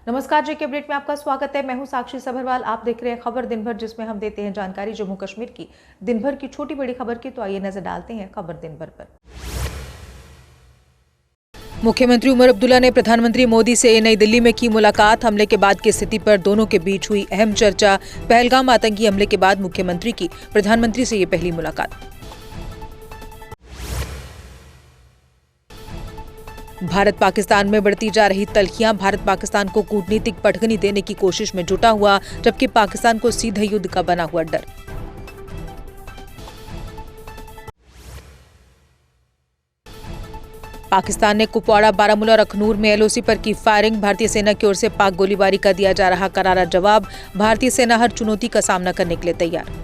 नमस्कार, जेके अपडेट में आपका स्वागत है। मैं हूं साक्षी सभरवाल। आप देख रहे हैं खबर दिन भर, जिसमें हम देते हैं जानकारी जम्मू कश्मीर की दिन भर की छोटी बड़ी खबर की। तो आइए नजर डालते हैं खबर दिन भर पर। मुख्यमंत्री उमर अब्दुल्ला ने प्रधानमंत्री मोदी से नई दिल्ली में की मुलाकात। हमले के बाद की स्थिति पर दोनों के बीच हुई अहम चर्चा। पहलगाम आतंकी हमले के बाद मुख्यमंत्री की प्रधानमंत्री से ये पहली मुलाकात। भारत पाकिस्तान में बढ़ती जा रही तल्खियां। भारत पाकिस्तान को कूटनीतिक पटखनी देने की कोशिश में जुटा हुआ, जबकि पाकिस्तान को सीधे युद्ध का बना हुआ डर। पाकिस्तान ने कुपवाड़ा, बारामूला और अखनूर में एलओसी पर की फायरिंग। भारतीय सेना की ओर से पाक गोलीबारी का दिया जा रहा करारा जवाब। भारतीय सेना हर चुनौती का सामना करने के लिए तैयार।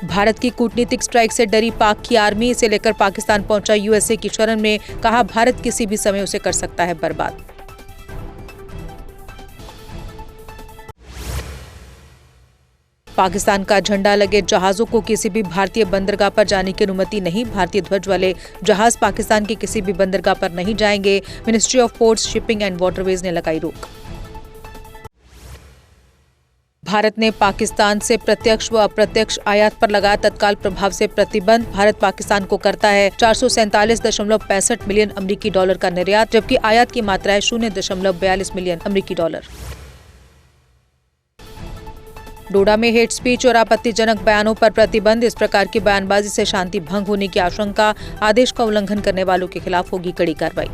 भारत की कूटनीतिक स्ट्राइक से डरी पाक की आर्मी। इसे लेकर पाकिस्तान पहुंचा यूएसए की शरण में। कहा, भारत किसी भी समय उसे कर सकता है बर्बाद। पाकिस्तान का झंडा लगे जहाजों को किसी भी भारतीय बंदरगाह पर जाने की अनुमति नहीं। भारतीय ध्वज वाले जहाज पाकिस्तान के किसी भी बंदरगाह पर नहीं जाएंगे। Ministry of ports, shipping and waterways ने लगाई रोक। भारत ने पाकिस्तान से प्रत्यक्ष व अप्रत्यक्ष आयात पर लगाया तत्काल प्रभाव से प्रतिबंध। भारत पाकिस्तान को करता है 447.65 मिलियन अमेरिकी डॉलर का निर्यात, जबकि आयात की मात्रा है 0.42 मिलियन अमेरिकी डॉलर। डोडा में हेट स्पीच और आपत्तिजनक बयानों पर प्रतिबंध। इस प्रकार की बयानबाजी से शांति भंग होने की आशंका। आदेश का उल्लंघन करने वालों के खिलाफ होगी कड़ी कार्रवाई।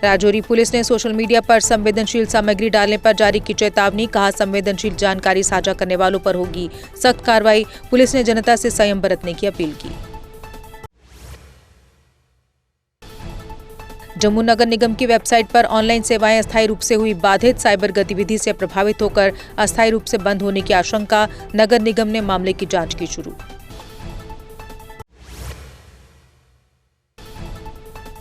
राजौरी पुलिस ने सोशल मीडिया पर संवेदनशील सामग्री डालने पर जारी की चेतावनी। कहा, संवेदनशील जानकारी साझा करने वालों पर होगी सख्त कार्रवाई। पुलिस ने जनता से संयम बरतने की अपील की। जम्मू नगर निगम की वेबसाइट पर ऑनलाइन सेवाएं अस्थायी रूप से हुई बाधित। साइबर गतिविधि से प्रभावित होकर अस्थायी रूप से बंद होने की आशंका। नगर निगम ने मामले की जांच की शुरू।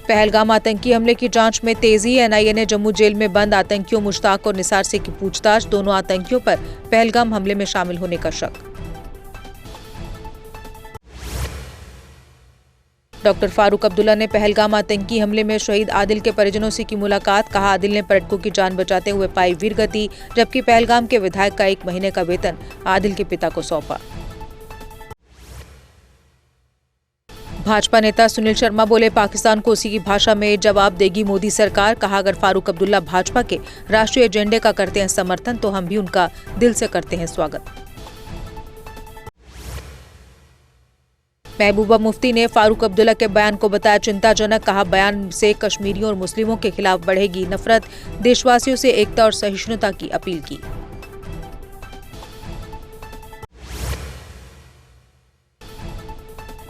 पहलगाम आतंकी हमले की जांच में तेजी। एनआईए ने जम्मू जेल में बंद आतंकियों मुश्ताक और निसार से की पूछताछ। दोनों आतंकियों पर पहलगाम हमले में शामिल होने का शक। डॉक्टर फारूक अब्दुल्ला ने पहलगाम आतंकी हमले में शहीद आदिल के परिजनों से की मुलाकात। कहा, आदिल ने पर्यटकों की जान बचाते हुए पाई वीरगति, जबकि पहलगाम के विधायक का 1 महीने का वेतन आदिल के पिता को सौंपा। भाजपा नेता सुनील शर्मा बोले, पाकिस्तान को उसी की भाषा में जवाब देगी मोदी सरकार। कहा, अगर फारूक अब्दुल्ला भाजपा के राष्ट्रीय एजेंडे का करते हैं समर्थन, तो हम भी उनका दिल से करते हैं स्वागत। महबूबा मुफ्ती ने फारूक अब्दुल्ला के बयान को बताया चिंताजनक। कहा, बयान से कश्मीरियों और मुस्लिमों के खिलाफ बढ़ेगी नफरत। देशवासियों से एकता और सहिष्णुता की अपील की।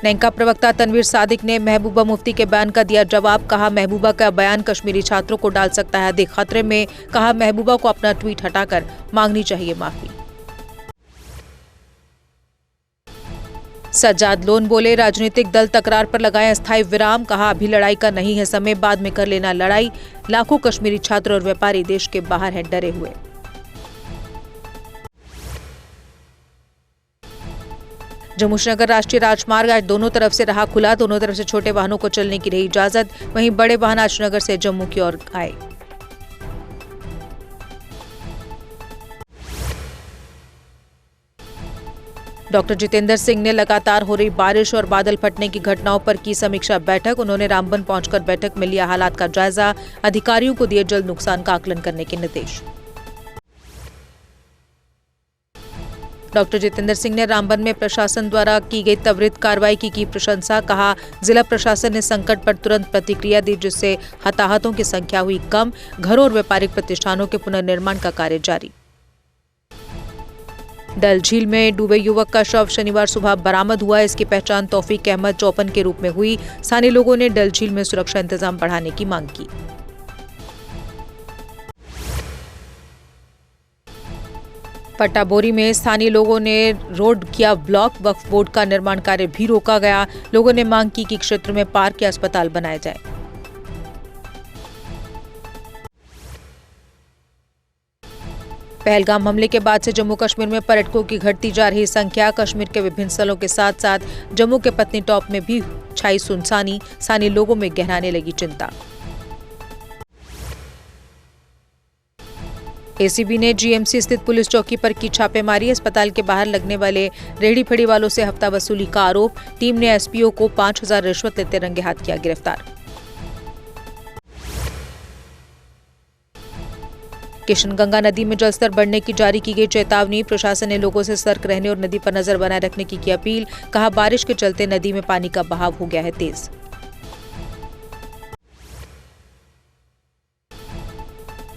नेंका प्रवक्ता तनवीर सादिक ने महबूबा मुफ्ती के बयान का दिया जवाब। कहा, महबूबा का बयान कश्मीरी छात्रों को डाल सकता है अधिक खतरे में। कहा, महबूबा को अपना ट्वीट हटाकर मांगनी चाहिए माफी। सज्जाद लोन बोले, राजनीतिक दल तकरार पर लगाएं अस्थायी विराम। कहा, अभी लड़ाई का नहीं है समय, बाद में कर लेना लड़ाई। लाखों कश्मीरी छात्र और व्यापारी देश के बाहर हैं डरे हुए। जम्मू श्रीनगर राष्ट्रीय राजमार्ग आज दोनों तरफ से रहा खुला। दोनों तरफ से छोटे वाहनों को चलने की रही इजाजत। वहीं बड़े वाहन आज श्रीनगर से जम्मू की ओर आए। डॉक्टर जितेंद्र सिंह ने लगातार हो रही बारिश और बादल फटने की घटनाओं पर की समीक्षा बैठक। उन्होंने रामबन पहुंचकर बैठक में लिया हालात का जायजा। अधिकारियों को दिए जल्द नुकसान का आकलन करने के निर्देश। डॉक्टर जितेंद्र सिंह ने रामबन में प्रशासन द्वारा की गई त्वरित कार्रवाई की प्रशंसा। कहा, जिला प्रशासन ने संकट पर तुरंत प्रतिक्रिया दी, जिससे हताहतों की संख्या हुई कम। घरों और व्यापारिक प्रतिष्ठानों के पुनर्निर्माण का कार्य जारी। डल झील में डूबे युवक का शव शनिवार सुबह बरामद हुआ। इसकी पहचान तौफीक अहमद चौपन के रूप में हुई। स्थानीय लोगों ने डल झील में सुरक्षा इंतजाम बढ़ाने की मांग की। पट्टाबोरी में स्थानीय लोगों ने रोड किया ब्लॉक। वक्फ बोर्ड का निर्माण कार्य भी रोका गया। लोगों ने मांग की कि क्षेत्र में पार्क या अस्पताल बनाया जाए। पहलगाम हमले के बाद से जम्मू कश्मीर में पर्यटकों की घटती जा रही संख्या, कश्मीर के विभिन्न स्थलों के साथ साथ जम्मू के पत्नीटॉप में भी छाई सुनसानी, स्थानीय लोगों में गहराने लगी चिंता। एसीबी ने जीएमसी स्थित पुलिस चौकी पर की छापेमारी, अस्पताल के बाहर लगने वाले रेहड़ी फड़ी वालों से हफ्ता वसूली का आरोप, टीम ने एसपीओ को 5,000 रिश्वत लेते रंगे हाथ किया गिरफ्तार। किशनगंगा नदी में जलस्तर बढ़ने की जारी की गई चेतावनी, प्रशासन ने लोगों से सतर्क रहने और नदी पर नजर बनाए रखने की अपील, कहा बारिश के चलते नदी में पानी का बहाव हो गया है तेज।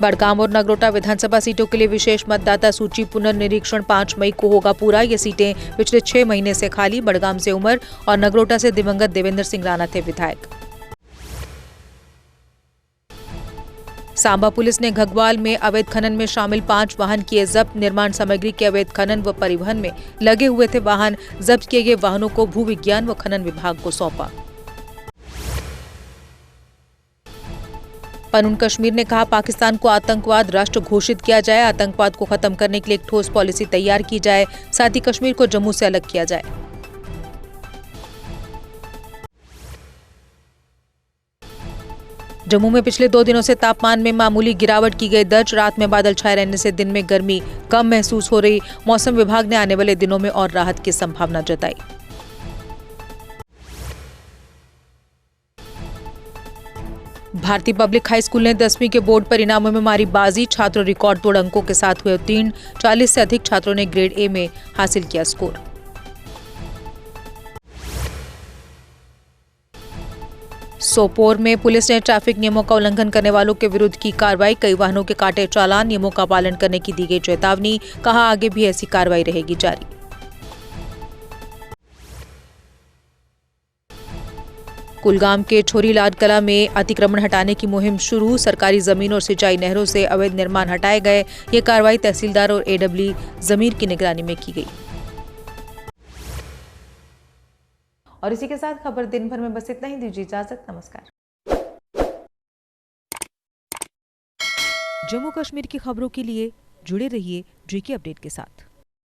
बड़गाम और नगरोटा विधानसभा सीटों के लिए विशेष मतदाता सूची पुनर्निरीक्षण 5 मई को होगा पूरा। ये सीटें पिछले 6 महीने से खाली। बड़गाम से उमर और नगरोटा से दिवंगत देवेंद्र सिंह राणा थे विधायक। सांबा पुलिस ने घगवाल में अवैध खनन में शामिल 5 वाहन किए जब्त। निर्माण सामग्री के अवैध खनन व परिवहन में लगे हुए थे वाहन। जब्त किए गए वाहनों को भू विज्ञान व खनन विभाग को सौंपा। पनून कश्मीर ने कहा पाकिस्तान को आतंकवाद राष्ट्र घोषित किया जाए, आतंकवाद को खत्म करने के लिए एक ठोस पॉलिसी तैयार की जाए, साथ ही कश्मीर को जम्मू से अलग किया जाए। जम्मू में पिछले 2 दिनों से तापमान में मामूली गिरावट की गई दर्ज। रात में बादल छाए रहने से दिन में गर्मी कम महसूस हो रही। मौसम विभाग ने आने वाले दिनों में और राहत की संभावना जताई। भारतीय पब्लिक हाई स्कूल ने 10वीं के बोर्ड परिणामों में मारी बाजी। छात्र रिकॉर्ड तोड़ अंकों के साथ हुए उत्तीर्ण। 40 से अधिक छात्रों ने ग्रेड ए में हासिल किया स्कोर। सोपोर में पुलिस ने ट्रैफिक नियमों का उल्लंघन करने वालों के विरुद्ध की कार्रवाई। कई वाहनों के काटे चालान, नियमों का पालन करने की दी गई चेतावनी, कहा आगे भी ऐसी कार्रवाई रहेगी जारी। कुलगाम के छोरीलाल कला में अतिक्रमण हटाने की मुहिम शुरू। सरकारी जमीन और सिंचाई नहरों से अवैध निर्माण हटाए गए। ये कार्रवाई तहसीलदार और एडब्ल्यू जमीर की निगरानी में की गई। और इसी के साथ खबर दिन भर में बस इतना ही। दीजिए इजाजत, नमस्कार। जम्मू कश्मीर की खबरों के लिए जुड़े रहिए जीके अपडेट के साथ।